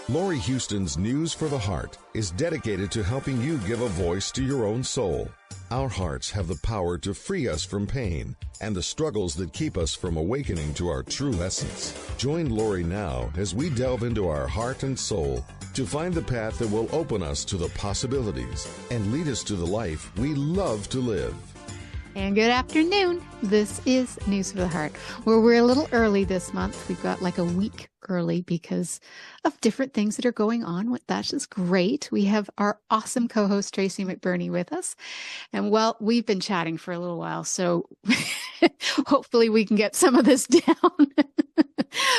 Laurie Huston's News for the Heart is dedicated to helping you give a voice to your own soul. Our hearts have the power to free us from pain and the struggles that keep us from awakening to our true essence. Join Laurie now as we delve into our heart and soul to find the path that will open us to the possibilities and lead us to the life we love to live. And good afternoon. This is News for the Heart, where we're a little early this month. We've got like a week early because of different things that are going on. That's just great. We have our awesome co-host, Tracy McBurney, with us. And well, we've been chatting for a little while, so hopefully we can get some of this down.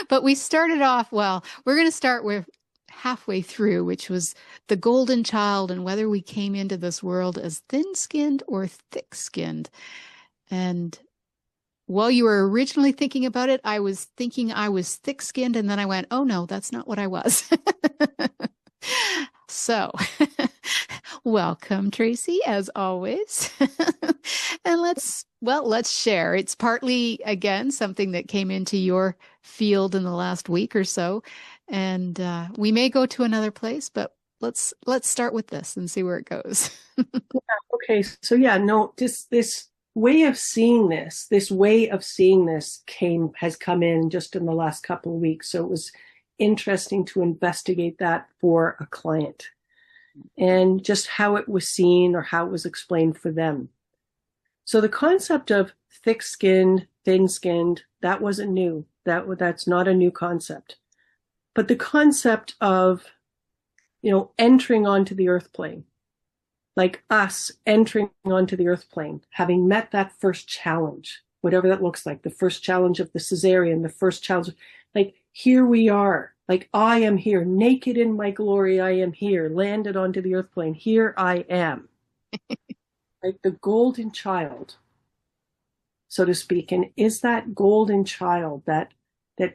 But we started off, well, we're going to start with halfway through, which was the golden child and whether we came into this world as thin-skinned or thick-skinned. And while you were originally thinking about it, I was thinking I was thick-skinned, and then I went, oh no, that's not what I was. So, welcome, Tracy, as always. And let's share. It's partly, again, something that came into your field in the last week or so. And we may go to another place, but let's start with this and see where it goes. Okay. So this way of seeing this has come in just in the last couple of weeks. So it was interesting to investigate that for a client and just how it was seen or how it was explained for them. So the concept of thick-skinned, thin-skinned, that wasn't new. That's not a new concept. But the concept of, entering onto the earth plane, like us entering onto the earth plane, having met that first challenge, whatever that looks like, the first challenge of the cesarean, the first challenge, like here we are, like I am here, naked in my glory, I am here, landed onto the earth plane, here I am. Like the golden child, so to speak. And is that golden child, that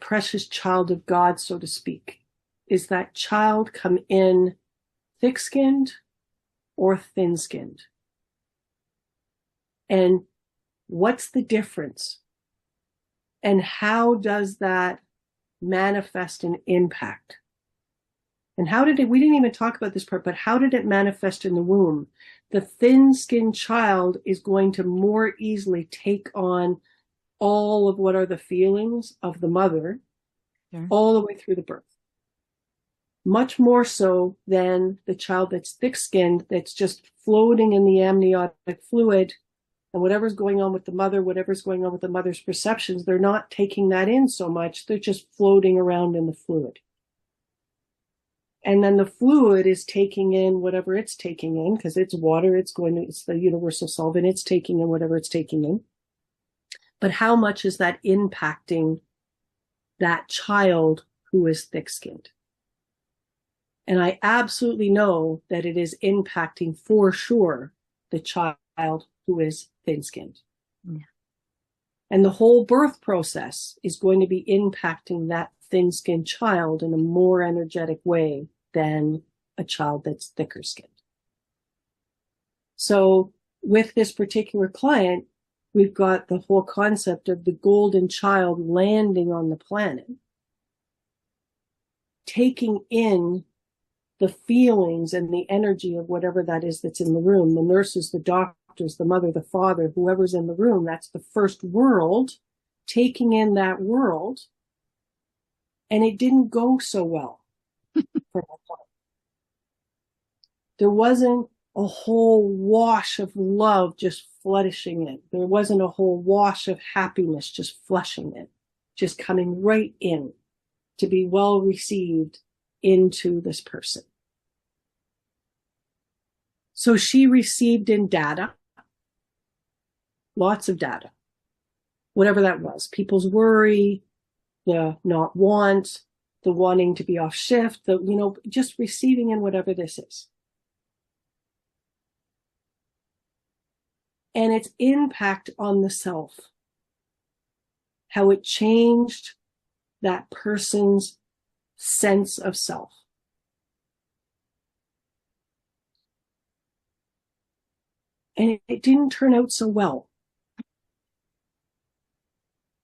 precious child of God, so to speak, is that child come in thick-skinned or thin-skinned? And what's the difference? And how does that manifest and impact? And we didn't even talk about this part, but how did it manifest in the womb? The thin-skinned child is going to more easily take on all of what are the feelings of the mother, sure, all the way through the birth. Much more so than the child that's thick-skinned, that's just floating in the amniotic fluid, and whatever's going on with the mother, whatever's going on with the mother's perceptions, they're not taking that in so much. They're just floating around in the fluid. And then the fluid is taking in whatever it's taking in, because it's water, it's the universal solvent, it's taking in whatever it's taking in. But how much is that impacting that child who is thick-skinned? And I absolutely know that it is impacting for sure the child who is thin-skinned. Yeah. And the whole birth process is going to be impacting that thin-skinned child in a more energetic way than a child that's thicker-skinned. So with this particular client, we've got the whole concept of the golden child landing on the planet, taking in the feelings and the energy of whatever that is that's in the room, the nurses, the doctors, the mother, the father, whoever's in the room. That's the first world, taking in that world. And it didn't go so well for that client. There wasn't a whole wash of love just flushing in. There wasn't a whole wash of happiness just flushing in, just coming right in to be well received into this person. So she received in data, lots of data, whatever that was, people's worry, the not want, the wanting to be off shift, just receiving in whatever this is. And its impact on the self, how it changed that person's sense of self. And it didn't turn out so well.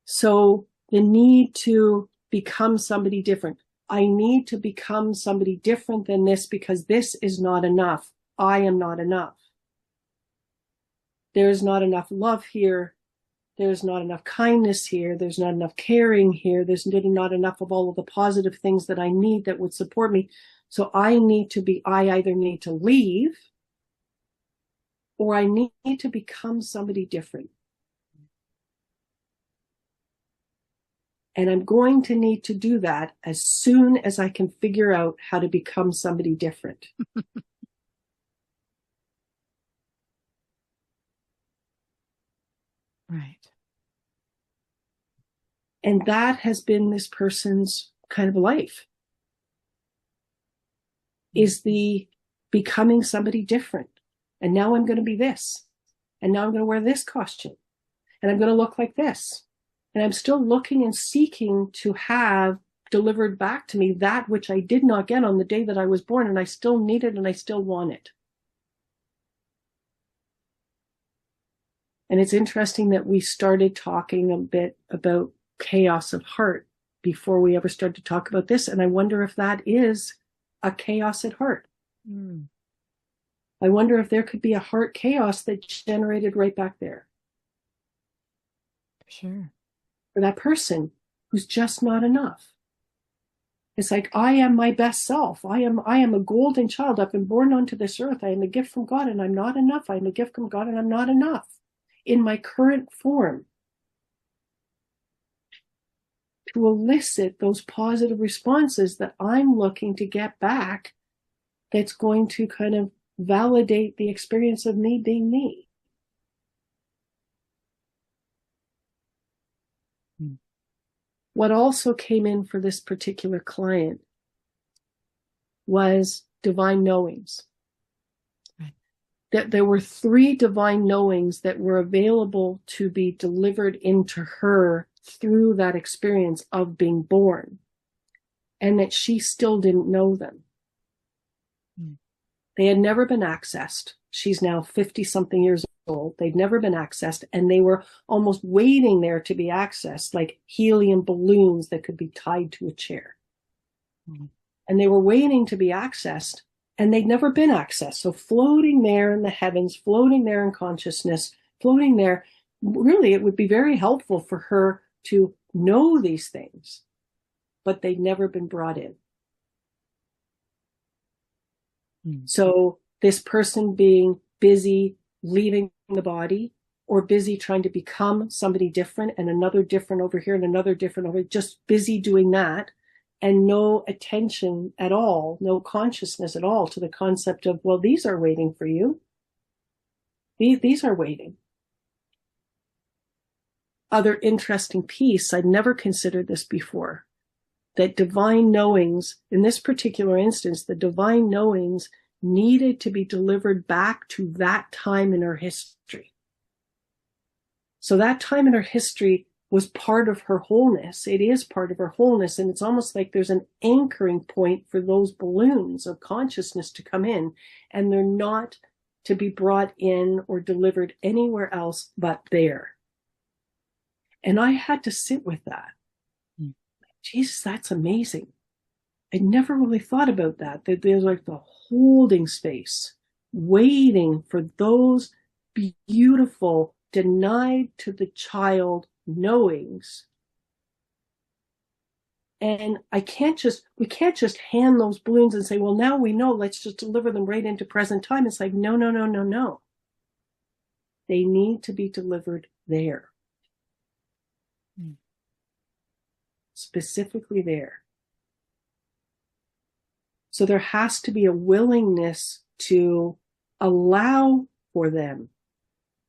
So the need to become somebody different, I need to become somebody different than this because this is not enough. I am not enough. There's not enough love here. There's not enough kindness here. There's not enough caring here. There's not enough of all of the positive things that I need that would support me. So I either need to leave or I need to become somebody different. And I'm going to need to do that as soon as I can figure out how to become somebody different. Right. And that has been this person's kind of life, is the becoming somebody different. And now I'm going to be this. And now I'm going to wear this costume. And I'm going to look like this. And I'm still looking and seeking to have delivered back to me that which I did not get on the day that I was born. And I still need it and I still want it. And it's interesting that we started talking a bit about chaos of heart before we ever started to talk about this. And I wonder if that is a chaos at heart. Mm. I wonder if there could be a heart chaos that generated right back there. Sure. For that person who's just not enough. It's like, I am my best self. I am a golden child. I've been born onto this earth. I am a gift from God and I'm not enough. I am a gift from God and I'm not enough in my current form. To elicit those positive responses that I'm looking to get back, that's going to kind of validate the experience of me being me. What also came in for this particular client was divine knowings. Right. That there were 3 divine knowings that were available to be delivered into her through that experience of being born, and that she still didn't know them. They had never been accessed. She's now 50-something years old. They'd never been accessed, and they were almost waiting there to be accessed, like helium balloons that could be tied to a chair. And they were waiting to be accessed, and they'd never been accessed. So floating there in the heavens, floating there in consciousness, floating there, really it would be very helpful for her to know these things, but they'd never been brought in. So this person being busy leaving the body, or busy trying to become somebody different, and another different over here and another different over here, just busy doing that, and no attention at all, no consciousness at all to the concept of, well, these are waiting for you. These are waiting. Other interesting piece, I'd never considered this before, that divine knowings, in this particular instance, the divine knowings needed to be delivered back to that time in her history. So that time in her history was part of her wholeness. It is part of her wholeness. And it's almost like there's an anchoring point for those balloons of consciousness to come in, and they're not to be brought in or delivered anywhere else but there. And I had to sit with that. Jesus, that's amazing. I never really thought about that. That there's like the holding space, waiting for those beautiful, denied to the child knowings. And we can't just hand those balloons and say, well, now we know, let's just deliver them right into present time. It's like, no. They need to be delivered there. Specifically there. So there has to be a willingness to allow for them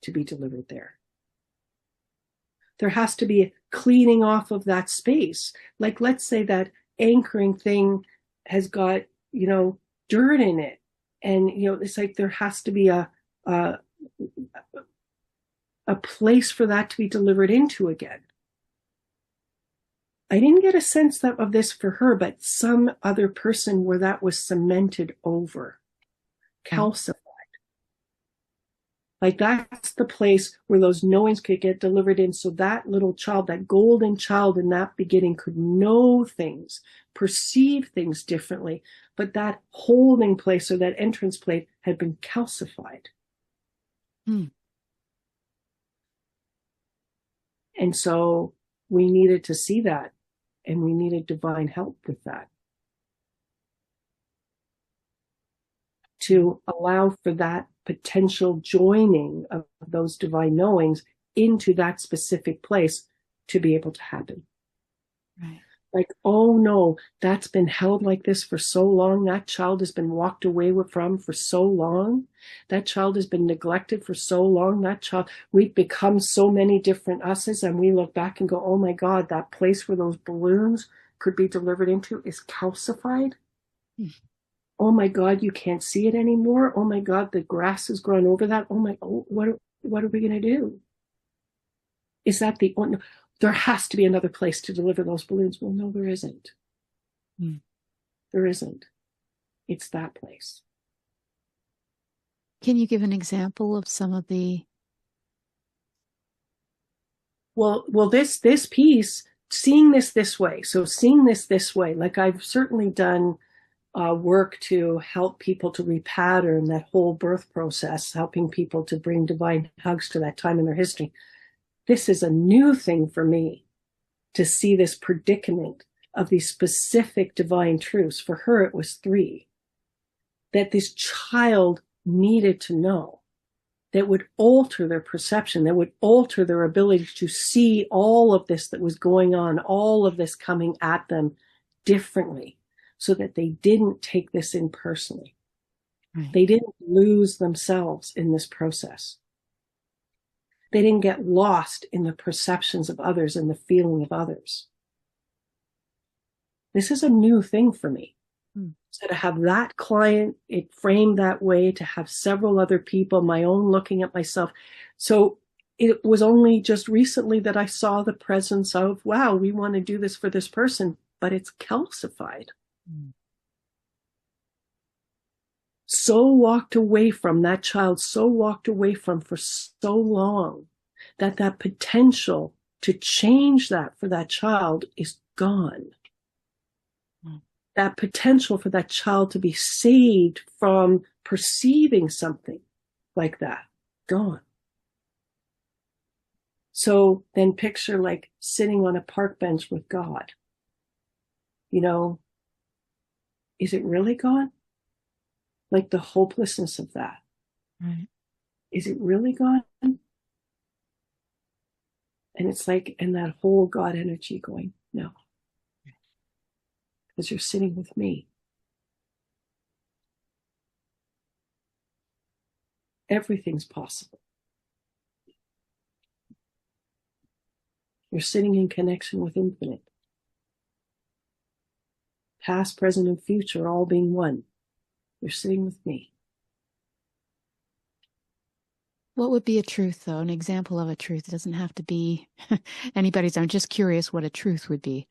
to be delivered there. There has to be a cleaning off of that space. Like, let's say that anchoring thing has got, dirt in it. And, it's like there has to be a place for that to be delivered into again. I didn't get a sense of this for her, but some other person where that was cemented over, calcified. Like that's the place where those knowings could get delivered in. So that little child, that golden child in that beginning could know things, perceive things differently. But that holding place or that entrance plate had been calcified. And so we needed to see that, and we needed divine help with that, to allow for that potential joining of those divine knowings into that specific place to be able to happen. Right. Like, oh no, that's been held like this for so long. That child has been walked away from for so long. That child has been neglected for so long. That child, we've become so many different us's, and we look back and go, oh my God, that place where those balloons could be delivered into is calcified. Oh my God, you can't see it anymore. Oh my God, the grass has grown over that. What are we going to do? Is that the only? There has to be another place to deliver those balloons. Well, no, there isn't. There isn't. It's that place. Can you give an example of some of the? Well, this piece, seeing this way. So seeing this way, like I've certainly done work to help people to repattern that whole birth process, helping people to bring divine hugs to that time in their history. This is a new thing for me to see this predicament of these specific divine truths. For her, it was 3 that this child needed to know, that would alter their perception, that would alter their ability to see all of this that was going on, all of this coming at them differently, so that they didn't take this in personally. Right. They didn't lose themselves in this process. They didn't get lost in the perceptions of others and the feeling of others. This is a new thing for me. So to have that client, it framed that way, to have several other people, my own looking at myself. So it was only just recently that I saw the presence of, wow, we want to do this for this person, but it's calcified. So walked away from that child, so walked away from for so long, that potential to change that for that child is gone. That potential for that child to be saved from perceiving something like that, gone. So then picture like sitting on a park bench with God. You know, is it really gone? Like the hopelessness of that. Right. Is it really gone? And it's like, and that whole God energy going, no. Because you're sitting with me. Everything's possible. You're sitting in connection with infinite. Past, present, and future all being one. You're sitting with me. What would be a truth, though? An example of a truth. It doesn't have to be anybody's. I'm just curious what a truth would be.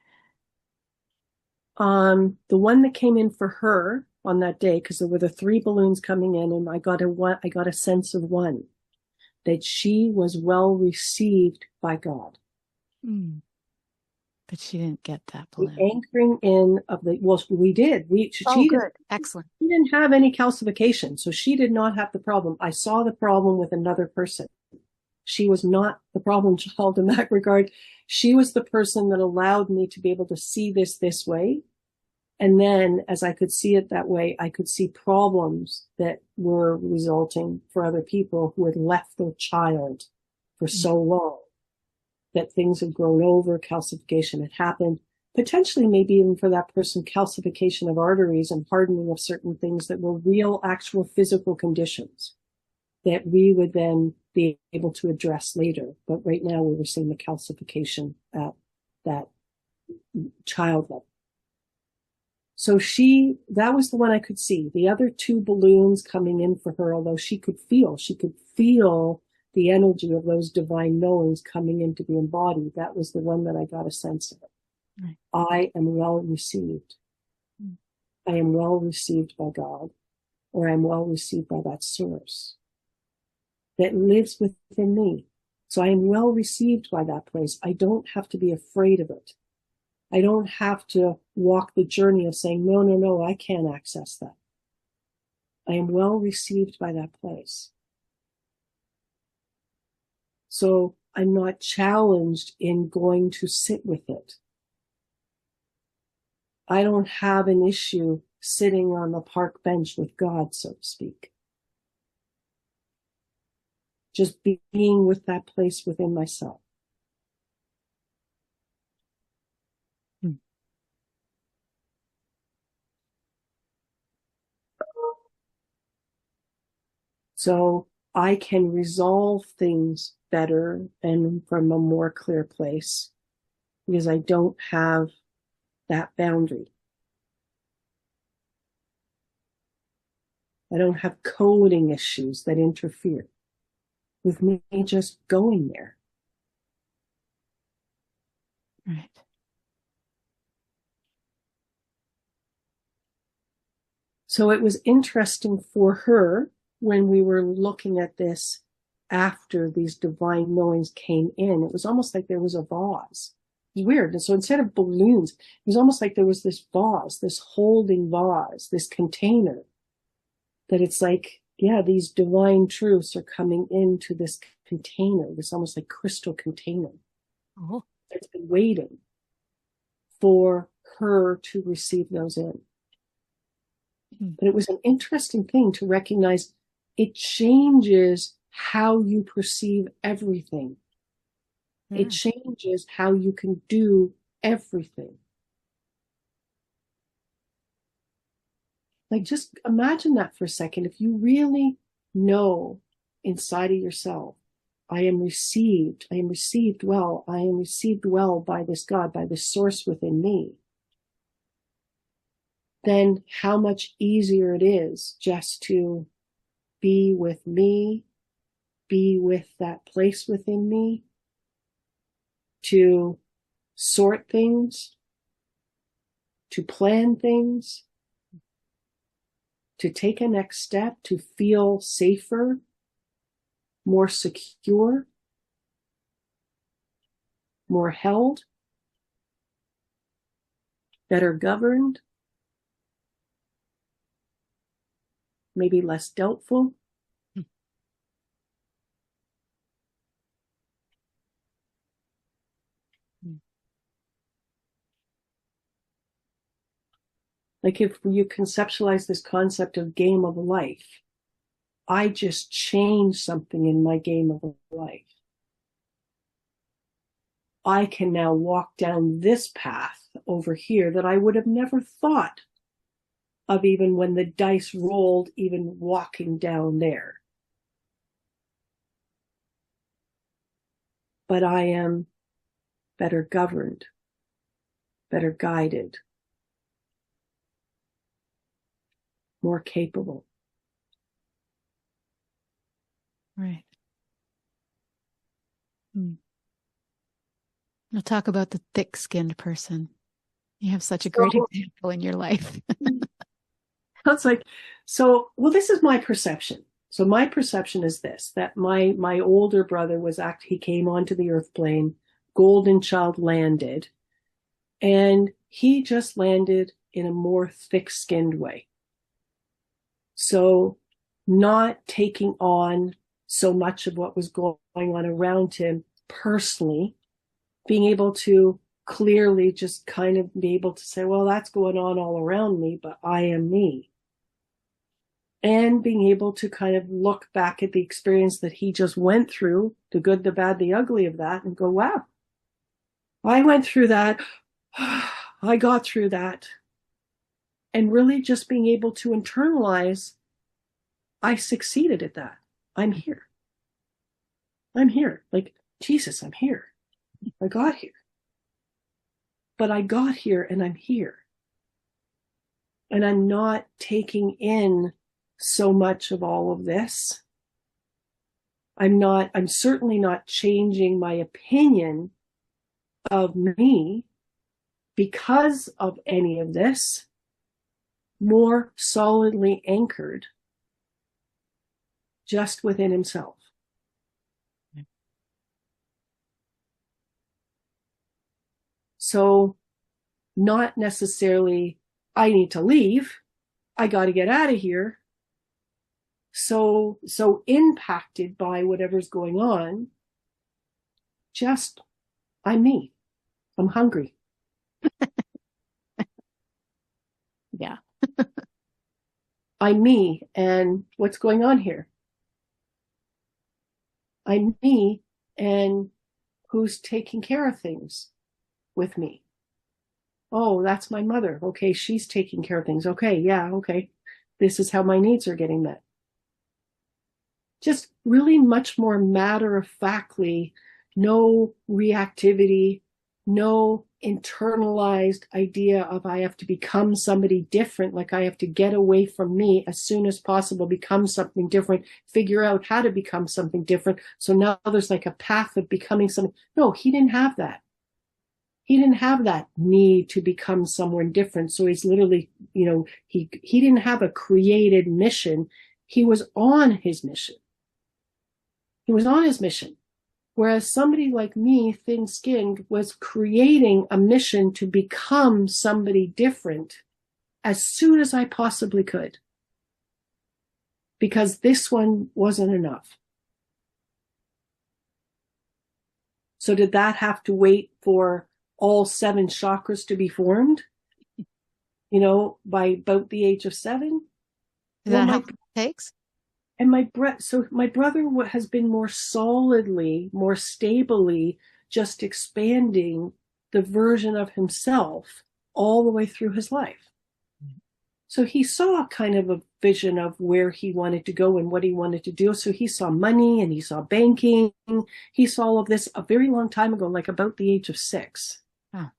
The one that came in for her on that day, because there were the 3 balloons coming in, and I got a sense of one, that she was well received by God. But she didn't get that balloon. The anchoring in of the, well, we did. Good. Excellent. She didn't have any calcification, so she did not have the problem. I saw the problem with another person. She was not the problem child in that regard. She was the person that allowed me to be able to see this way. And then as I could see it that way, I could see problems that were resulting for other people who had left their child for so long, that things had grown over, calcification had happened, potentially maybe even for that person, calcification of arteries and hardening of certain things that were real, actual physical conditions that we would then be able to address later. But right now we were seeing the calcification at that child level. So that was the one I could see. The other 2 balloons coming in for her, although she could feel the energy of those divine knowings coming into the embodied. That was the one that I got a sense of. Right. I am well received. I am well received by God, or I'm well received by that source. that lives within me. So I am well received by that place. I don't have to be afraid of it. I don't have to walk the journey of saying, no, no, no, I can't access that. I am well received by that place. So I'm not challenged in going to sit with it. I don't have an issue sitting on the park bench with God, so to speak. Just being with that place within myself. So I can resolve things better and from a more clear place because I don't have that boundary. I don't have coding issues that interfere with me just going there. Right. So it was interesting for her when we were looking at this after these divine knowings came in. It was almost like there was a vase. It was weird. And so instead of balloons, it was almost like there was this vase, this holding vase, this container, that it's like, yeah, these divine truths are coming into this container, this almost like crystal container. Oh. It's been waiting for her to receive those in. But it was an interesting thing to recognize it changes how you perceive everything. It changes how you can do everything. Like, just imagine that for a second. If you really know inside of yourself, I am received well, I am received well by this God, by this source within me, then how much easier it is just to be with me, be with that place within me, to sort things, to plan things, to take a next step, to feel safer, more secure, more held, better governed, maybe less doubtful. Like, if you conceptualize this concept of game of life, I just changed something in my game of life. I can now walk down this path over here that I would have never thought of, even when the dice rolled, even walking down there. But I am better governed, better guided, more capable. Right. We'll talk about the thick-skinned person. You have such a great example in your life. That's like, so, well, this is my perception. So my perception is this, that my older brother he came onto the earth plane, golden child landed, and he just landed in a more thick-skinned way. So not taking on so much of what was going on around him personally, being able to clearly just kind of be able to say, well, that's going on all around me, but I am me. And being able to kind of look back at the experience that he just went through, the good, the bad, the ugly of that, and go, wow, I went through that. I got through that. And really just being able to internalize, I succeeded at that. I'm here. I'm here. Like, Jesus, I'm here. I got here. But I got here and I'm here. And I'm not taking in so much of all of this. I'm certainly not changing my opinion of me because of any of this. More solidly anchored just within himself. So not necessarily, I need to leave. I got to get out of here. So impacted by whatever's going on. Just, I'm me. I'm hungry. Yeah. I'm me. And what's going on here? I'm me. And who's taking care of things with me? Oh, that's my mother. Okay, she's taking care of things. Okay, yeah, okay. This is how my needs are getting met. Just really much more matter-of-factly, no reactivity, no internalized idea of I have to become somebody different, like I have to get away from me as soon as possible, become something different, figure out how to become something different. So now there's like a path of becoming something. No, he didn't have that. He didn't have that need to become someone different. So he's literally, he didn't have a created mission. He was on his mission. He was on his mission. Whereas somebody like me, thin-skinned, was creating a mission to become somebody different as soon as I possibly could. Because this one wasn't enough. So did that have to wait for all 7 chakras to be formed? By about the age of 7? Is that how long it takes? And my brother has been more solidly, more stably just expanding the version of himself all the way through his life. So he saw kind of a vision of where he wanted to go and what he wanted to do. So he saw money and he saw banking. He saw all of this a very long time ago, like about the age of 6. Oh.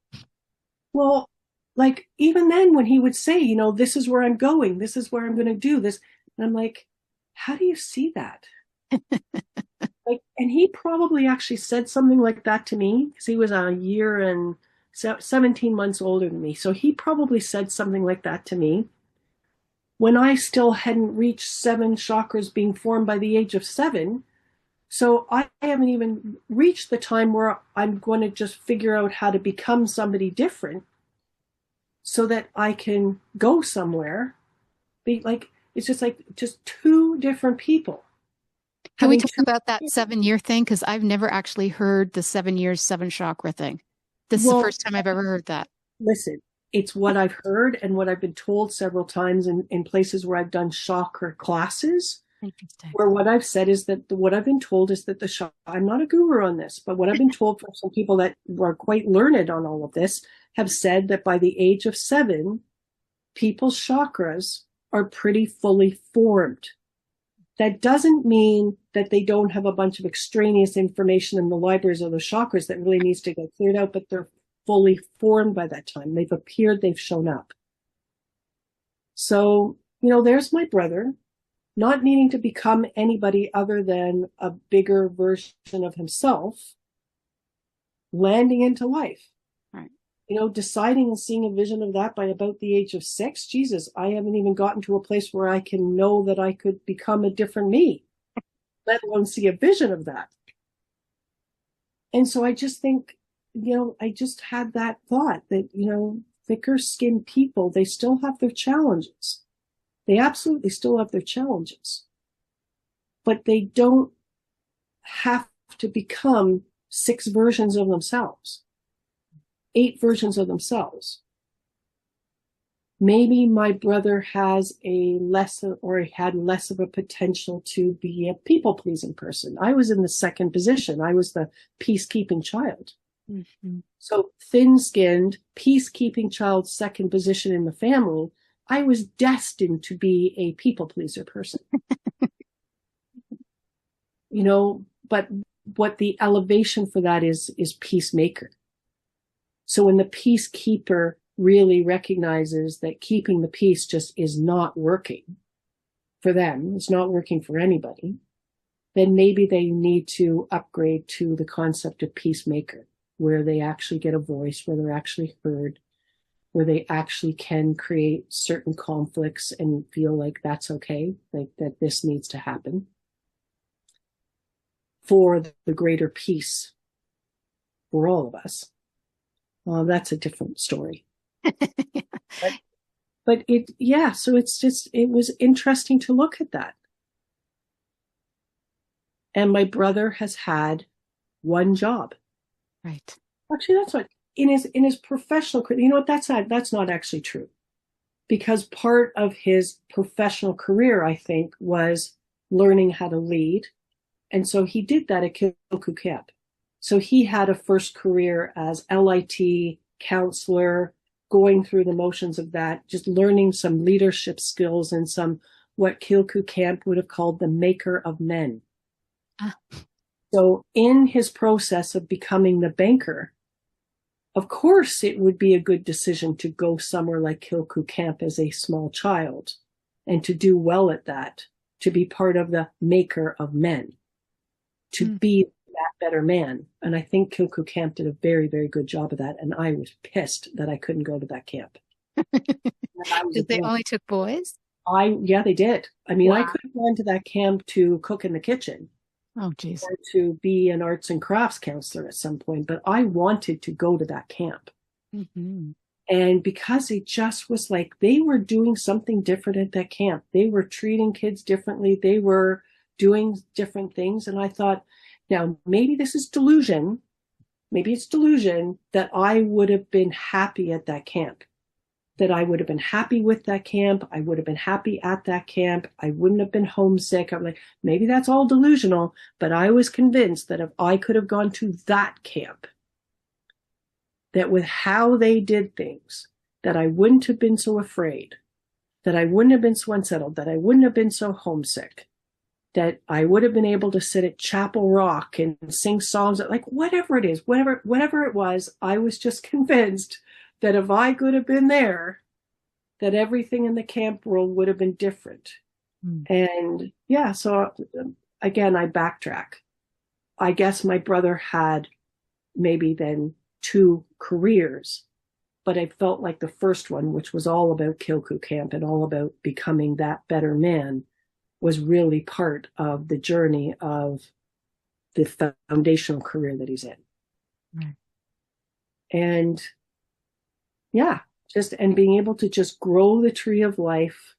Well, like even then when he would say, this is where I'm going, this is where I'm going to do this. And I'm like, how do you see that? And he probably actually said something like that to me because he was a year and 17 months older than me. So he probably said something like that to me when I still hadn't reached 7 chakras being formed by the age of 7. So I haven't even reached the time where I'm going to just figure out how to become somebody different so that I can go somewhere. It's just 2 different people. Can we talk about that 7-year thing? Because I've never actually heard the 7 years, 7 chakra thing. This is the first time I've ever heard that. Listen, it's what I've heard and what I've been told several times in places where I've done chakra classes. Interesting. Where what I've said is that what I've been told is that I'm not a guru on this, but what I've been told from some people that are quite learned on all of this have said that by the age of 7, people's chakras are pretty fully formed. That doesn't mean that they don't have a bunch of extraneous information in the libraries of the chakras that really needs to get cleared out, but they're fully formed by that time. They've appeared, they've shown up. So, there's my brother, not needing to become anybody other than a bigger version of himself, landing into life. Right. Deciding and seeing a vision of that by about the age of 6. Jesus, I haven't even gotten to a place where I can know that I could become a different me, let alone see a vision of that. And so I just think, I just had that thought that, thicker skinned people, they still have their challenges. They absolutely still have their challenges, but they don't have to become 6 versions of themselves. 8 versions of themselves. Maybe my brother has had less of a potential to be a people-pleasing person. I was in the second position. I was the peacekeeping child. Mm-hmm. So thin-skinned, peacekeeping child, second position in the family. I was destined to be a people-pleaser person. But what the elevation for that is peacemaker. So when the peacekeeper really recognizes that keeping the peace just is not working for them, it's not working for anybody, then maybe they need to upgrade to the concept of peacemaker, where they actually get a voice, where they're actually heard, where they actually can create certain conflicts and feel like that's okay, like that this needs to happen for the greater peace for all of us. That's a different story. But so it was interesting to look at that. And my brother has had one job. Right. Actually, that's what in his professional career. You know what? That's not actually true, because part of his professional career, I think, was learning how to lead, and so he did that at Kilku Camp. So he had a first career as LIT counselor, going through the motions of that, just learning some leadership skills and some what Kilku Camp would have called the maker of men. So in his process of becoming the banker, of course, it would be a good decision to go somewhere like Kilku Camp as a small child and to do well at that, to be part of the maker of men, to be that better man. And I think Kilku Camp did a very, very good job of that. And I was pissed that I couldn't go to that camp. They only took boys? Yeah, they did. I mean, wow. I could have gone to that camp to cook in the kitchen. Oh, geez. Or to be an arts and crafts counselor at some point, but I wanted to go to that camp. Mm-hmm. And because it just was like they were doing something different at that camp. They were treating kids differently. They were doing different things. And I thought, now maybe this is delusion. Maybe it's delusion that I would have been happy at that camp. That I would have been happy with that camp. I would have been happy at that camp. I wouldn't have been homesick. I'm like, maybe that's all delusional, but I was convinced that if I could have gone to that camp, that with how they did things, that I wouldn't have been so afraid, that I wouldn't have been so unsettled, that I wouldn't have been so homesick, that I would have been able to sit at Chapel Rock and sing songs, like whatever it is, whatever it was, I was just convinced that if I could have been there, that everything in the camp world would have been different. And yeah, so again, I backtrack. I guess my brother had maybe then 2 careers, but I felt like the first one, which was all about Kilku Camp and all about becoming that better man, was really part of the journey of the foundational career that he's in. Right. And yeah, and being able to just grow the tree of life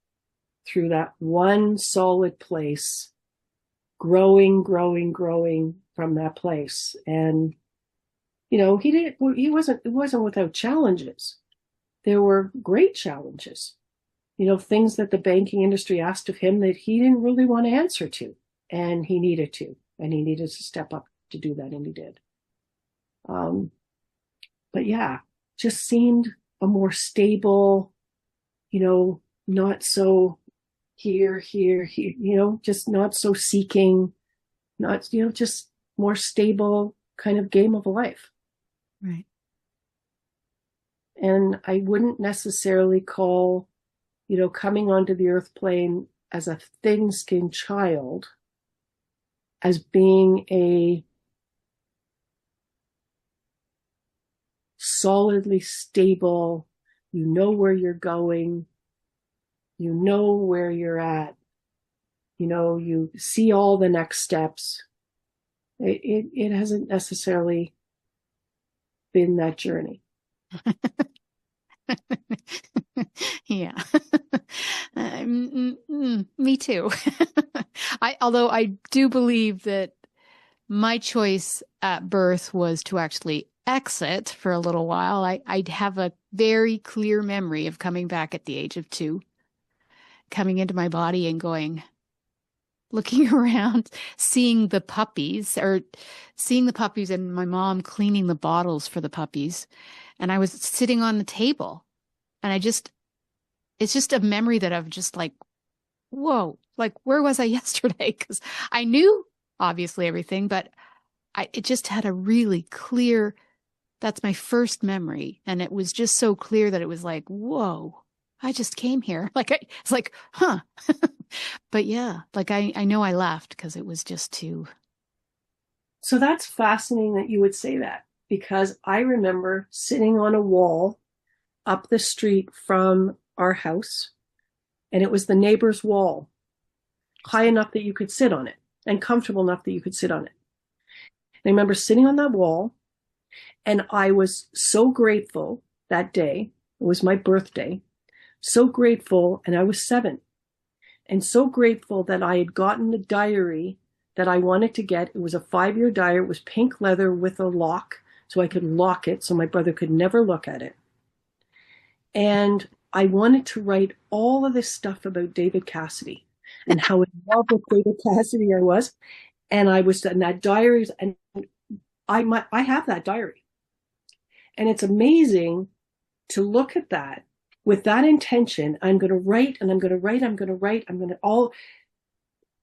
through that one solid place, growing from that place. And, you know, it wasn't without challenges. There were great challenges, you know, things that the banking industry asked of him that he didn't really want to answer to, and he needed to step up to do that. And he did. But yeah, just seemed a more stable, you know, not so here, you know, just not so seeking, not, you know, just more stable kind of game of life. Right. And I wouldn't necessarily call, you know, coming onto the earth plane as a thin-skinned child as being a solidly stable, you know where you're going, you know where you're at, you know, you see all the next steps. It hasn't necessarily been that journey. Yeah. Me too. Although I do believe that my choice at birth was to actually exit for a little while. I'd have a very clear memory of coming back at the age of 2, coming into my body and looking around, seeing the puppies and my mom cleaning the bottles for the puppies. And I was sitting on the table, and it's just a memory that I've just like, whoa, like, where was I yesterday? Because I knew obviously everything, but it just had a really clear, that's my first memory. And it was just so clear that it was like, whoa, I just came here. Like, it's like, huh. But yeah, like I know I left because it was just too. So that's fascinating that you would say that, because I remember sitting on a wall up the street from our house, and it was the neighbor's wall, high enough that you could sit on it and comfortable enough that you could sit on it. And I remember sitting on that wall, And I was so grateful that day. It was my birthday. So grateful. And I was 7. And so grateful that I had gotten the diary that I wanted to get. It was a 5-year diary. It was pink leather with a lock, so I could lock it so my brother could never look at it. And I wanted to write all of this stuff about David Cassidy and how in love with David Cassidy I was. And I was in that diary, and I have that diary. And it's amazing to look at that with that intention. I'm going to write, and I'm going to write, I'm going to write, I'm going to all.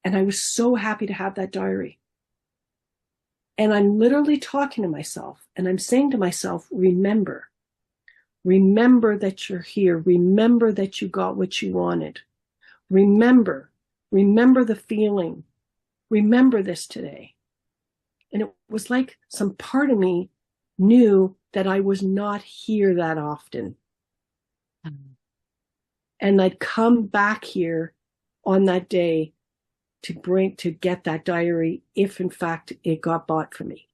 And I was so happy to have that diary. And I'm literally talking to myself, and I'm saying to myself, remember that you're here. Remember that you got what you wanted. Remember the feeling. Remember this today. And it was like some part of me knew that I was not here that often. And I'd come back here on that day to get that diary if in fact it got bought for me.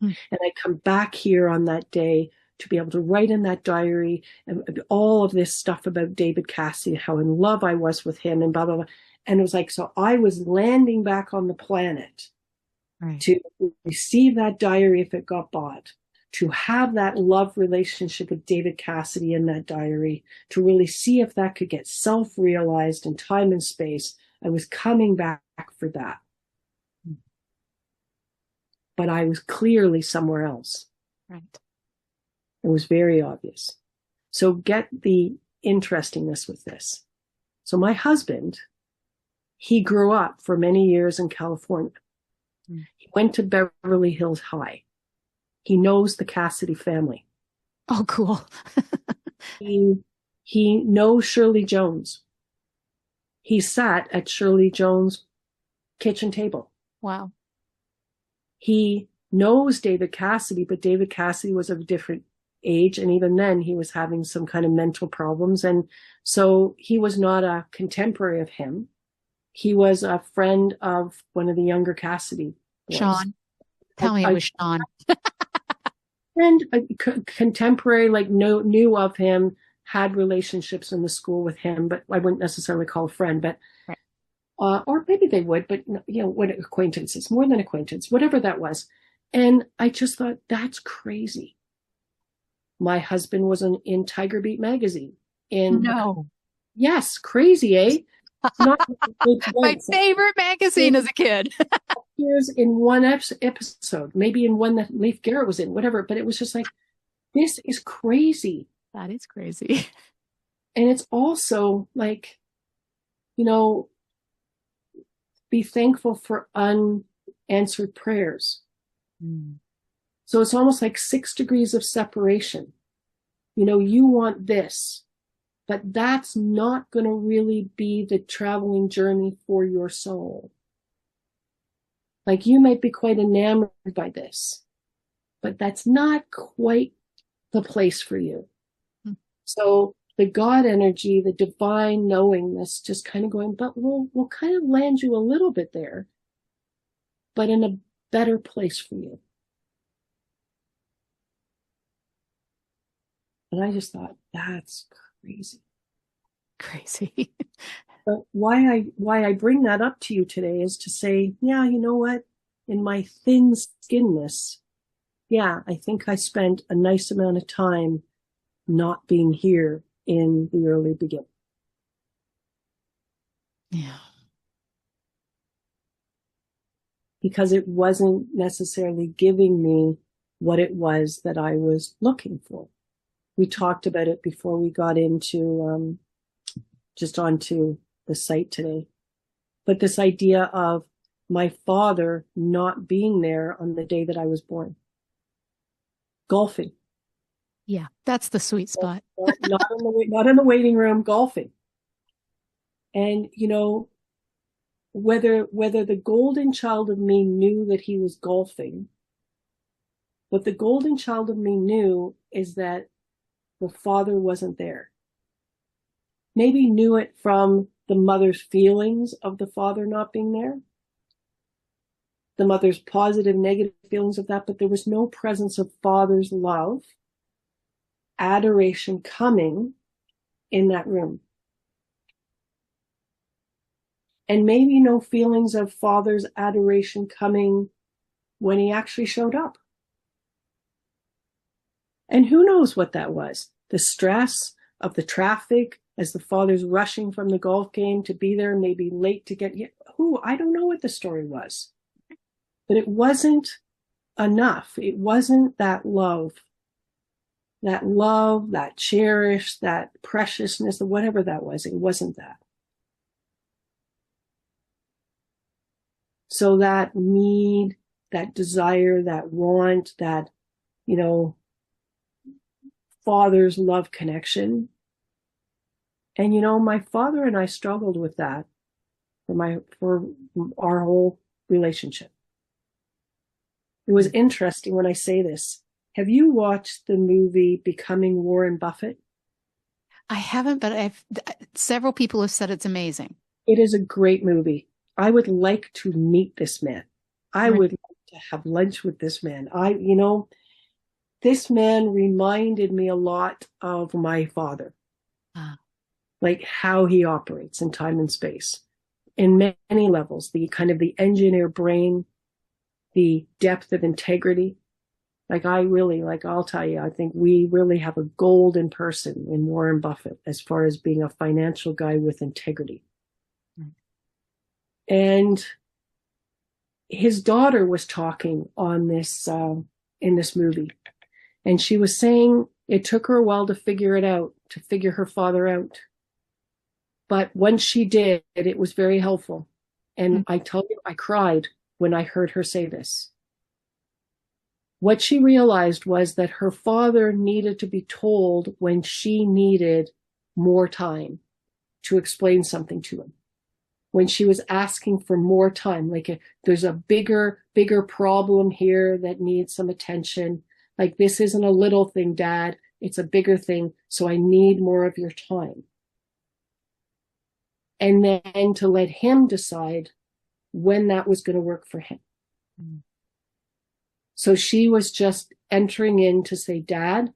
And I'd come back here on that day to be able to write in that diary and all of this stuff about David Cassidy, how in love I was with him and blah, blah, blah. And it was like, so I was landing back on the planet to receive that diary if it got bought, to have that love relationship with David Cassidy in that diary, to really see if that could get self-realized in time and space. I was coming back for that. But I was clearly somewhere else. Right. It was very obvious. So get the interestingness with this. So my husband, he grew up for many years in California. He went to Beverly Hills High. He knows the Cassidy family. Oh, cool. He knows Shirley Jones. He sat at Shirley Jones' kitchen table. Wow. He knows David Cassidy, but David Cassidy was of a different age. And even then he was having some kind of mental problems. And so he was not a contemporary of him. He was a friend of one of the younger Cassidy boys. Sean. Tell me it was Sean. And a contemporary, like knew of him, had relationships in the school with him, but I wouldn't necessarily call a friend, but, right. Or maybe they would, but what acquaintances, more than acquaintance, whatever that was. And I just thought, that's crazy. My husband was in Tiger Beat magazine. No. Yes, crazy, eh? Not my favorite magazine as a kid. Appears in one episode, maybe in one that Leif Garrett was in, whatever. But it was just like, this is crazy. That is crazy. And it's also like, be thankful for unanswered prayers. So it's almost like 6 degrees of separation. You want this, but that's not going to really be the traveling journey for your soul. Like, you might be quite enamored by this, but that's not quite the place for you. So the God energy, the divine knowingness, just kind of going, but we'll kind of land you a little bit there, but in a better place for you. And I just thought, that's crazy. Crazy. But why I bring that up to you today is to say, yeah, you know what? In my thin skinness, yeah, I think I spent a nice amount of time not being here in the early beginning. Yeah. Because it wasn't necessarily giving me what it was that I was looking for. We talked about it before we got into, just onto the site today. But this idea of my father not being there on the day that I was born. Golfing. Yeah, that's the sweet spot. not in the waiting room, golfing. And, whether the golden child of me knew that he was golfing, what the golden child of me knew is that the father wasn't there. Maybe knew it from the mother's feelings of the father not being there, the mother's positive, negative feelings of that, but there was no presence of father's love, adoration coming in that room. And maybe no feelings of father's adoration coming when he actually showed up. And who knows what that was? The stress of the traffic as the father's rushing from the golf game to be there, maybe late to get, I don't know what the story was. But it wasn't enough. It wasn't that love, that cherish, that preciousness, whatever that was. It wasn't that. So that need, that desire, that want, that, father's love connection. And, my father and I struggled with that for our whole relationship. It was interesting when I say this. Have you watched the movie Becoming Warren Buffett? I haven't, but several people have said it's amazing. It is a great movie. I would like to meet this man. I would like to have lunch with this man. This man reminded me a lot of my father, like how he operates in time and space in many levels, the kind of the engineer brain, the depth of integrity. I'll tell you, I think we really have a golden person in Warren Buffett as far as being a financial guy with integrity. And his daughter was talking on this, in this movie. And she was saying it took her a while to figure it out, to figure her father out. But once she did, it was very helpful. And I tell you, I cried when I heard her say this. What she realized was that her father needed to be told when she needed more time to explain something to him. When she was asking for more time, there's a bigger problem here that needs some attention. Like, this isn't a little thing, Dad. It's a bigger thing. So I need more of your time. And then to let him decide when that was going to work for him. So she was just entering in to say, Dad,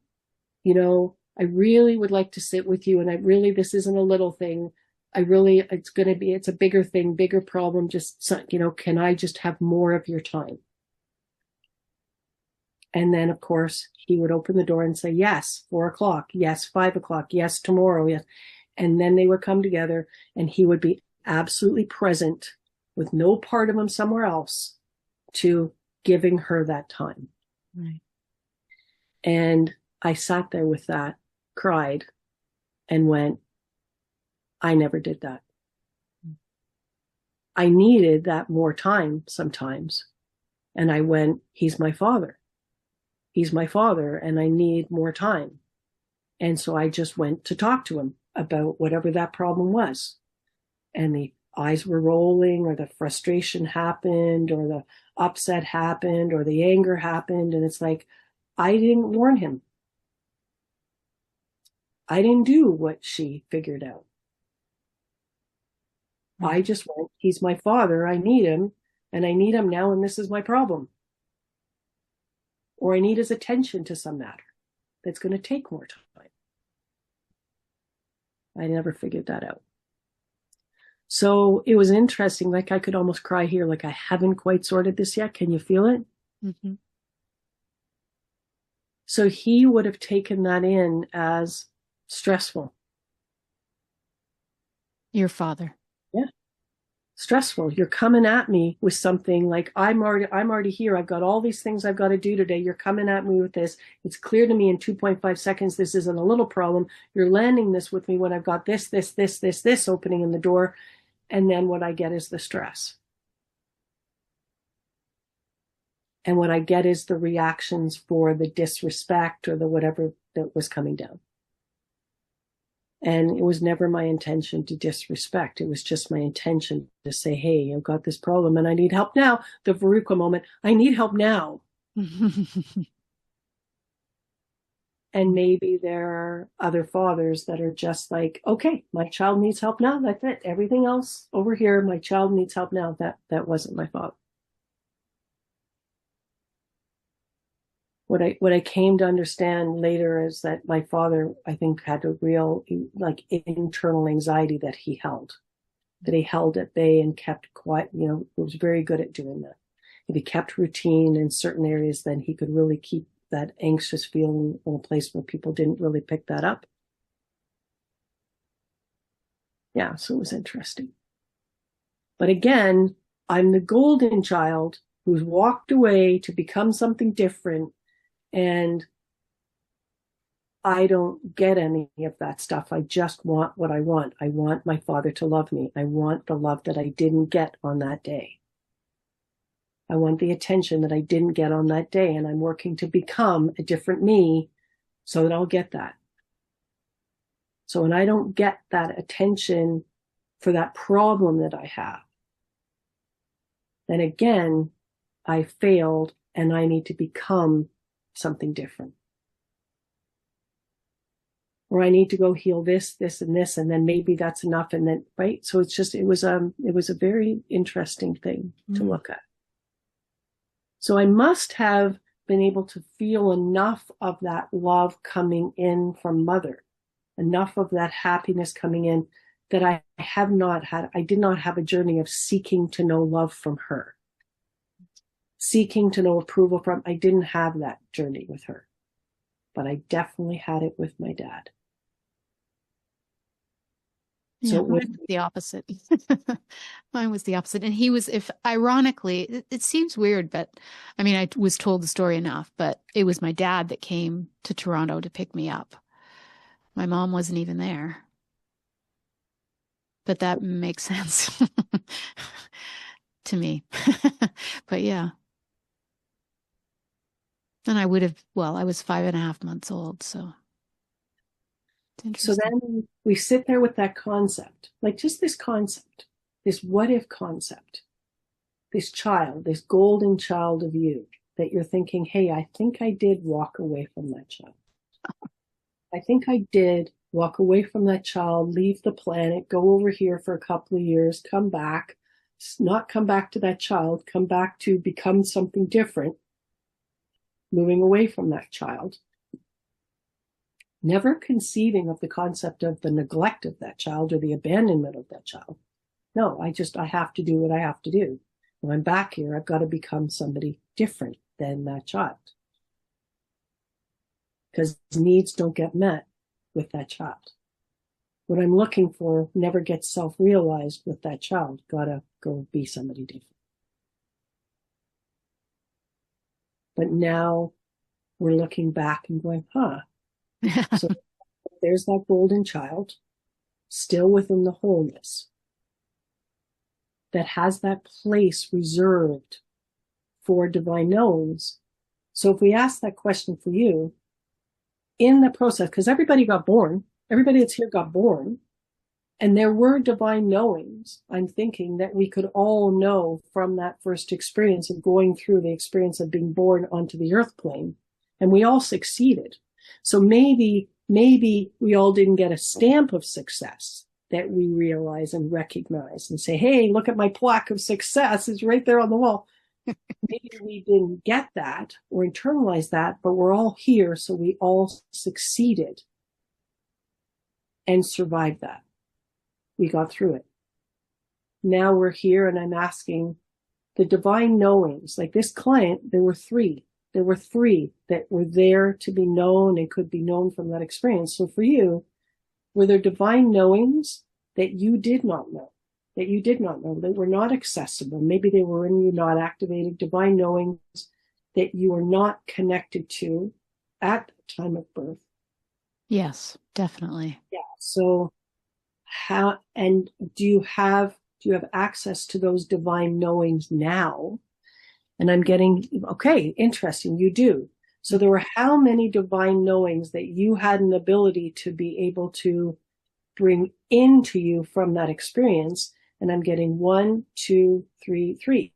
I really would like to sit with you. And this isn't a little thing. It's a bigger thing, bigger problem. Just, can I just have more of your time? And then, of course, he would open the door and say, yes, 4:00, yes, 5:00, yes, tomorrow, yes. And then they would come together and he would be absolutely present with no part of him somewhere else to giving her that time. Right. And I sat there with that, cried, and went, I never did that. I needed that more time sometimes. And I went, he's my father. He's my father, and I need more time. And so I just went to talk to him about whatever that problem was. And the eyes were rolling, or the frustration happened, or the upset happened, or the anger happened. And it's like, I didn't warn him. I didn't do what she figured out. I just went, he's my father, I need him, and I need him now, and this is my problem. Or I need his attention to some matter that's going to take more time. I never figured that out. So it was interesting, I could almost cry here, I haven't quite sorted this yet. Can you feel it? Mm-hmm. So he would have taken that in as stressful. Your father. Yeah. Stressful. You're coming at me with something like, I'm already here. I've got all these things I've got to do today. You're coming at me with this. It's clear to me in 2.5 seconds, this isn't a little problem. You're landing this with me when I've got this opening in the door. And then what I get is the stress. And what I get is the reactions for the disrespect or the whatever that was coming down. And it was never my intention to disrespect. It was just my intention to say, hey, I've got this problem and I need help now. The Veruca moment, I need help now. And maybe there are other fathers that are just like, okay, my child needs help now. That's it. Everything else over here, my child needs help now. That wasn't my father. what I came to understand later is that my father, I think, had a real like internal anxiety that he held at bay and kept quiet. Was very good at doing that. If he kept routine in certain areas, then he could really keep that anxious feeling in a place where people didn't really pick that up. Yeah, so it was interesting. But again, I'm the golden child who's walked away to become something different, and I don't get any of that stuff. I just want what I want. I want my father to love me. I want the love that I didn't get on that day. I want the attention that I didn't get on that day, and I'm working to become a different me so that I'll get that. So when I don't get that attention for that problem that I have, then again, I failed and I need to become something different. Or I need to go heal this, and this, and then maybe that's enough. And then, right. So it was a very interesting thing to look at. So I must have been able to feel enough of that love coming in from mother, enough of that happiness coming in, that I did not have a journey of seeking to know love from her, seeking to know approval from. I didn't have that journey with her, but I definitely had it with my dad. So mine was the opposite. Mine was the opposite. And he was, ironically, it seems weird, but I mean, I was told the story enough, but it was my dad that came to Toronto to pick me up. My mom wasn't even there. But that makes sense to me. But yeah. And I was 5.5 months old, so. So then we sit there with that concept, like just this concept, this what if concept, this child, this golden child of you that you're thinking, hey, I think I did walk away from that child. I think I did walk away from that child, leave the planet, go over here for a couple of years, come back, not come back to that child, come back to become something different, moving away from that child. Never conceiving of the concept of the neglect of that child or the abandonment of that child. No, I have to do what I have to do. When I'm back here, I've got to become somebody different than that child. Because needs don't get met with that child. What I'm looking for never gets self-realized with that child. Gotta go be somebody different. But now we're looking back and going, So there's that golden child still within the wholeness that has that place reserved for divine knowings. So if we ask that question for you in the process, because everybody that's here got born, and there were divine knowings, I'm thinking that we could all know from that first experience of going through the experience of being born onto the earth plane, and we all succeeded. So maybe we all didn't get a stamp of success that we realize and recognize and say, hey, look at my plaque of success. It's right there on the wall. Maybe we didn't get that or internalize that, but we're all here. So we all succeeded and survived that. We got through it. Now we're here, and I'm asking the divine knowings, like this client, there were three that were there to be known and could be known from that experience. So for you, were there divine knowings that you did not know, that were not accessible? Maybe they were in you, not activated, divine knowings that you were not connected to at the time of birth. Yes, definitely. Yeah. So do you have access to those divine knowings now? And I'm getting, okay, interesting, you do. So there were how many divine knowings that you had an ability to be able to bring into you from that experience? And I'm getting 1, 2, 3, 3.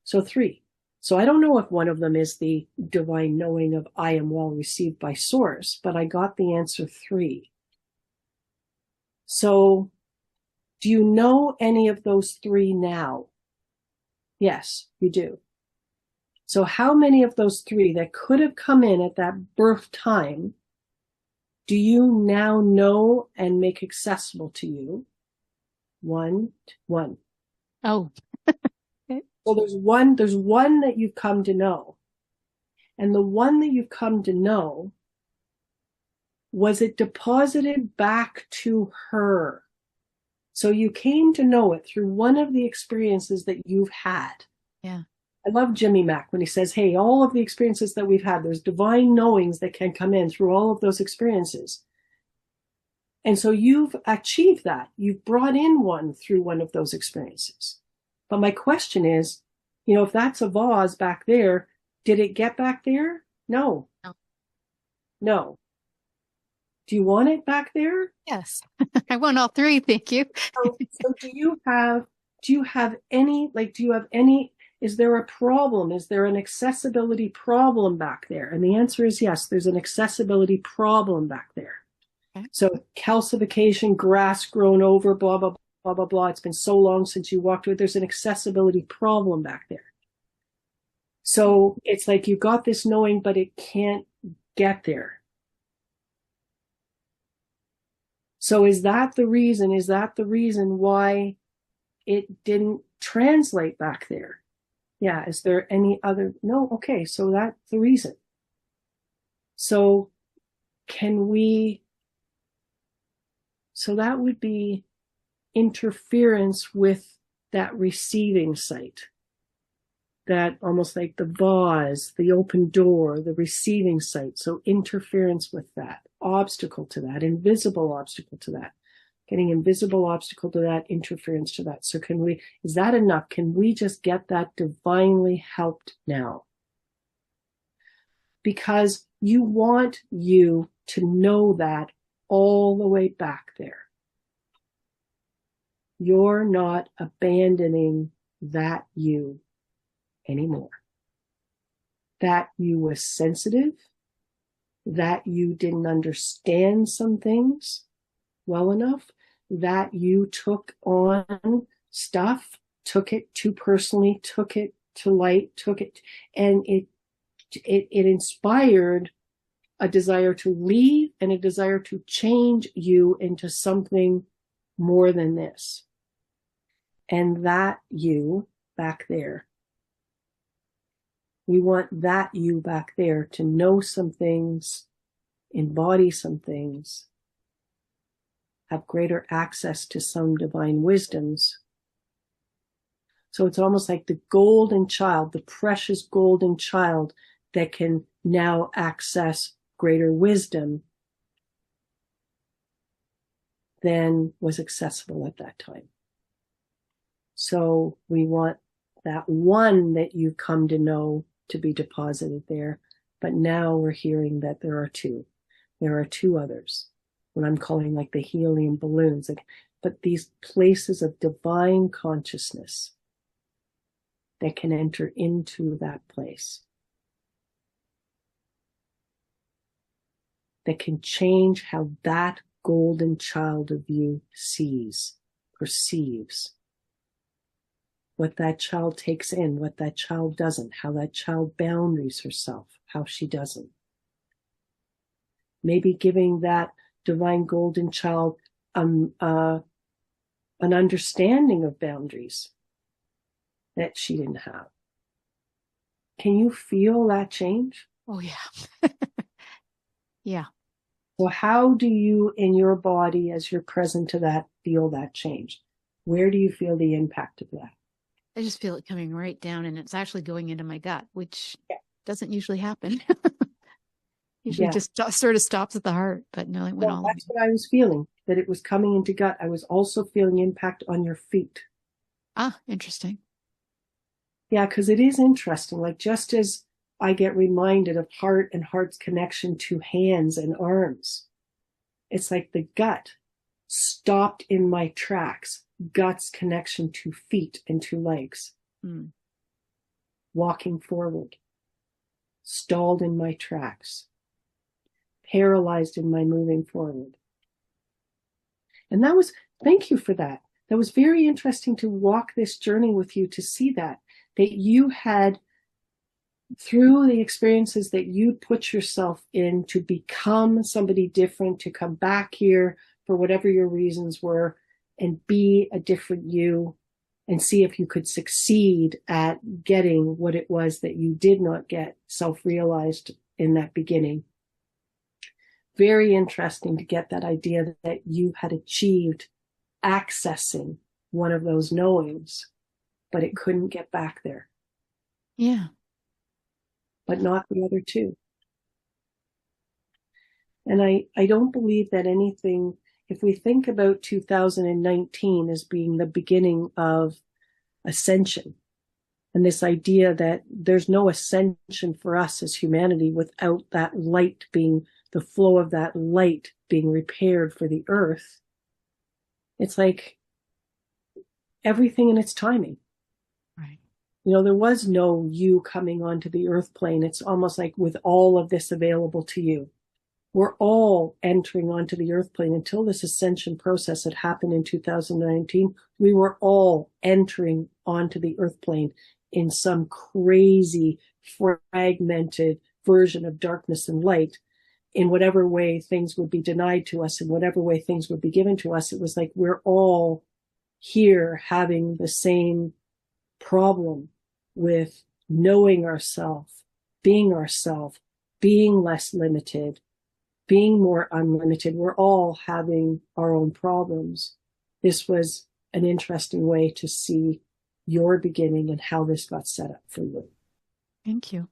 So 3. So I don't know if one of them is the divine knowing of I am well received by source, but I got the answer 3. So do you know any of those 3 now? Yes, you do. So how many of those 3 that could have come in at that birth time do you now know and make accessible to you? One. Oh, So there's one that you've come to know. And the one that you've come to know, was it deposited back to her? So you came to know it through one of the experiences that you've had. yeah. I love Jimmy Mack when he says, hey, all of the experiences that we've had, there's divine knowings that can come in through all of those experiences. And so you've achieved that. You've brought in one through one of those experiences. But my question is, if that's a vase back there, did it get back there? No. No. Do you want it back there? Yes. I want all 3. Thank you. So do you have any, is there a problem? Is there an accessibility problem back there? And the answer is yes, there's an accessibility problem back there. Okay. So calcification, grass grown over, blah, blah, blah, blah, blah. It's been so long since you walked with. There's an accessibility problem back there. So it's like you got this knowing, but it can't get there. So is that the reason? Is that the reason why it didn't translate back there? Yeah. Is there any other? No. Okay. So that's the reason. So so that would be interference with that receiving site. That almost like the vase, the open door, the receiving site. So interference with that, obstacle to that, invisible obstacle to that, getting invisible obstacle to that, interference to that. So is that enough? Can we just get that divinely helped now? Because you want you to know that all the way back there. You're not abandoning that you anymore. That you was sensitive, that you didn't understand some things well enough, that you took on stuff, took it too personally, took it to light, and it inspired a desire to leave and a desire to change you into something more than this. And that you back there, we want that you back there to know some things, embody some things, have greater access to some divine wisdoms. So it's almost like the golden child, the precious golden child that can now access greater wisdom than was accessible at that time. So we want that one that you've come to know to be deposited there. But now we're hearing that there are 2. There are 2 others, what I'm calling like the helium balloons. But these places of divine consciousness that can enter into that place, that can change how that golden child of you sees, perceives, what that child takes in, what that child doesn't, how that child boundaries herself, how she doesn't. Maybe giving that divine golden child an understanding of boundaries that she didn't have. Can you feel that change? Oh, yeah. Yeah. So how do you, in your body, as you're present to that, feel that change? Where do you feel the impact of that? I just feel it coming right down, and it's actually going into my gut, which doesn't usually happen. Usually just sort of stops at the heart, but no, it went all. That's what I was feeling, that it was coming into gut. I was also feeling impact on your feet. Ah, interesting. Yeah, because it is interesting. Like just as I get reminded of heart and heart's connection to hands and arms, it's like the gut stopped in my tracks. Gut's connection to feet and to legs. Walking forward. Stalled in my tracks. Paralyzed in my moving forward. And thank you for that. That was very interesting to walk this journey with you, to see that you had through the experiences that you put yourself in to become somebody different, to come back here for whatever your reasons were and be a different you and see if you could succeed at getting what it was that you did not get self-realized in that beginning. Very interesting to get that idea that you had achieved accessing one of those knowings, but it couldn't get back there. Yeah. But not the other two. And I don't believe that anything, if we think about 2019 as being the beginning of ascension, and this idea that there's no ascension for us as humanity without that light being, the flow of that light being repaired for the earth, it's like everything in its timing. Right. You know, there was no you coming onto the earth plane. It's almost like with all of this available to you, we're all entering onto the earth plane. Until this ascension process had happened in 2019, we were all entering onto the earth plane in some crazy fragmented version of darkness and light. In whatever way things would be denied to us, in whatever way things would be given to us, it was like we're all here having the same problem with knowing ourselves, being less limited, being more unlimited. We're all having our own problems. This was an interesting way to see your beginning and how this got set up for you. Thank you.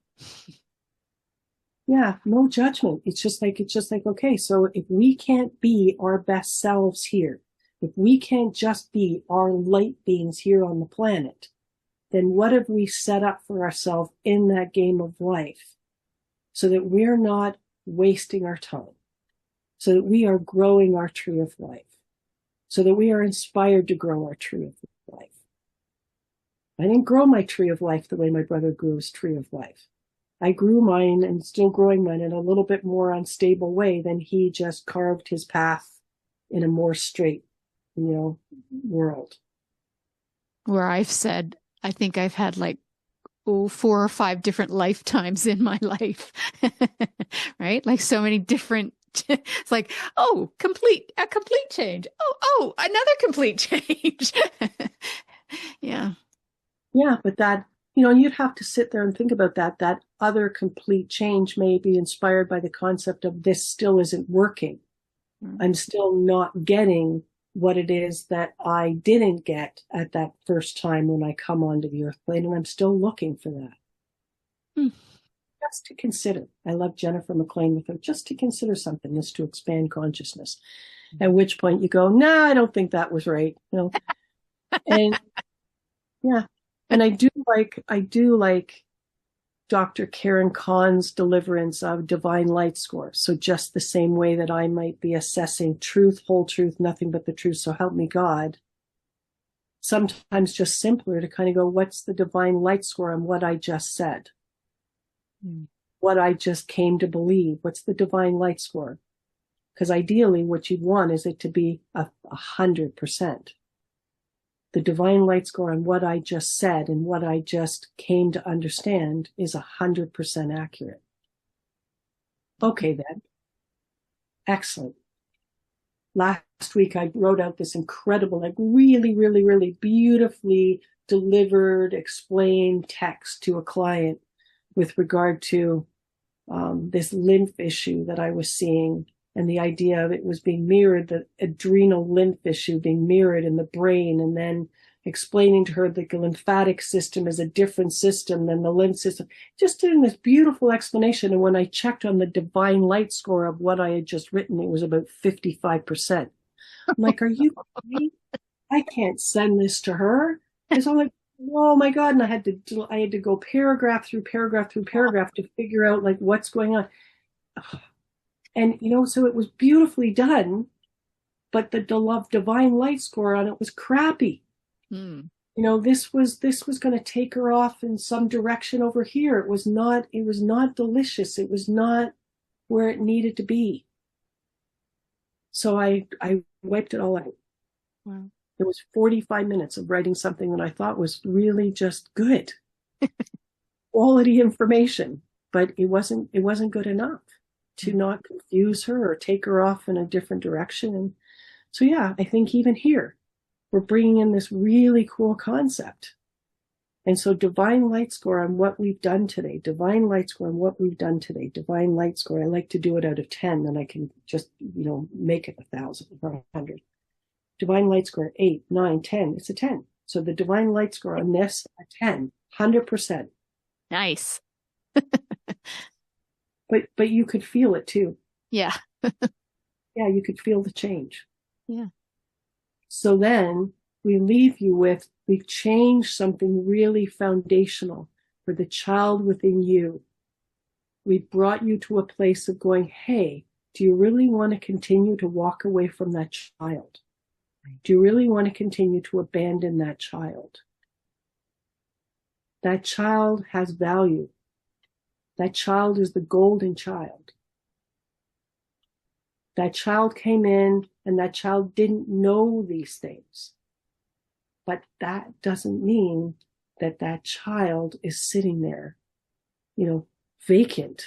Yeah, no judgment. It's just like, okay, so if we can't be our best selves here, if we can't just be our light beings here on the planet, then what have we set up for ourselves in that game of life so that we're not wasting our time, so that we are growing our tree of life, so that we are inspired to grow our tree of life. I didn't grow my tree of life the way my brother grew his tree of life. I grew mine and still growing mine in a little bit more unstable way than he just carved his path in a more straight, world. Where I've said, I think I've had like 4 or 5 different lifetimes in my life, right? Like so many different, it's like, a complete change. Oh, another complete change. Yeah. Yeah, but that, you'd have to sit there and think about that other complete change may be inspired by the concept of this still isn't working. Mm-hmm. I'm still not getting what it is that I didn't get at that first time when I come onto the earth plane, and I'm still looking for that. Just to consider. I love Jennifer McLean with her, just to consider something, just to expand consciousness. At which point you go, nah, I don't think that was right. And yeah. And I do like Dr. Karen Kahn's deliverance of divine light score. So just the same way that I might be assessing truth, whole truth, nothing but the truth, so help me God. Sometimes just simpler to kind of go, what's the divine light score on what I just said? What I just came to believe? What's the divine light score? Because ideally what you'd want is it to be 100%. The divine light score on what I just said and what I just came to understand is 100% accurate. Okay, then. Excellent. Last week, I wrote out this incredible, like really, really, really beautifully delivered, explained text to a client with regard to this lymph issue that I was seeing. And the idea of it was being mirrored, the adrenal lymph issue being mirrored in the brain, and then explaining to her that the lymphatic system is a different system than the lymph system. Just doing this beautiful explanation. And when I checked on the divine light score of what I had just written, it was about 55%. I'm like, are you kidding? I can't send this to her. Because I'm like, oh my God. And I had to go paragraph through paragraph through paragraph to figure out like what's going on. And, so it was beautifully done, but the divine light score on it was crappy. This was going to take her off in some direction over here. It was not delicious. It was not where it needed to be. So I wiped it all out. Wow. It was 45 minutes of writing something that I thought was really just good. quality information, but it wasn't good enough to not confuse her or take her off in a different direction. And so, yeah, I think even here, we're bringing in this really cool concept. And so divine light score on what we've done today, divine light score on what we've done today, divine light score. I like to do it out of 10, then I can just, make it 1,000 or 100. Divine light score 8, 9, 10. It's a 10. So the divine light score on this, a 10, 100%. Nice. But you could feel it too. Yeah. Yeah, you could feel the change. Yeah. So then we leave you with, we've changed something really foundational for the child within you. We brought you to a place of going, hey, do you really want to continue to walk away from that child? Do you really want to continue to abandon that child? That child has value. That child is the golden child. That child came in and that child didn't know these things. But that doesn't mean that that child is sitting there, vacant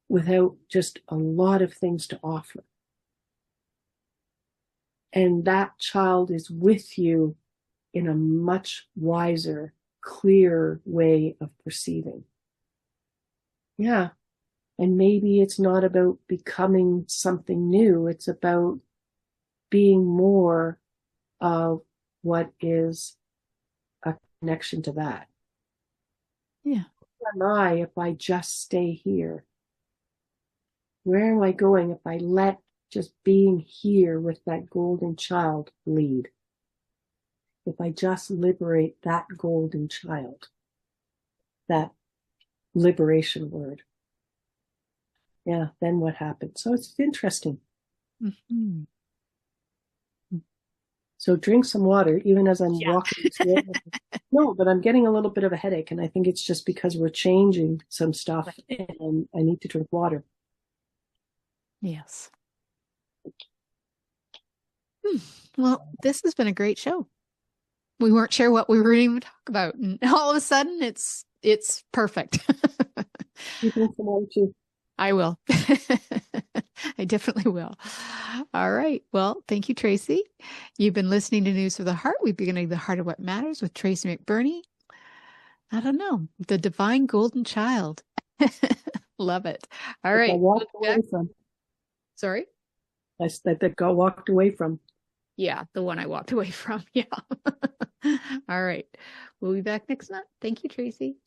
without just a lot of things to offer. And that child is with you in a much wiser, clearer way of perceiving. Yeah. And maybe it's not about becoming something new. It's about being more of what is a connection to that. Yeah. Where am I if I just stay here? Where am I going if I let just being here with that golden child lead? If I just liberate that golden child, that liberation word. Yeah, then what happens? So it's interesting. Mm-hmm. So drink some water, even as I'm walking. No, but I'm getting a little bit of a headache, and I think it's just because we're changing some stuff, and I need to drink water. Yes. Well, this has been a great show. We weren't sure what we were going to talk about, and all of a sudden, it's perfect. You drink some water too. I will. I definitely will. All right. Well, thank you, Tracy. You've been listening to News for the Heart. We've been getting the heart of what matters with Tracy McBurney. I don't know. The divine golden child. Love it. All right. I walked away from. Sorry? That got walked away from. Yeah, the one I walked away from. Yeah. All right. We'll be back next month. Thank you, Tracy.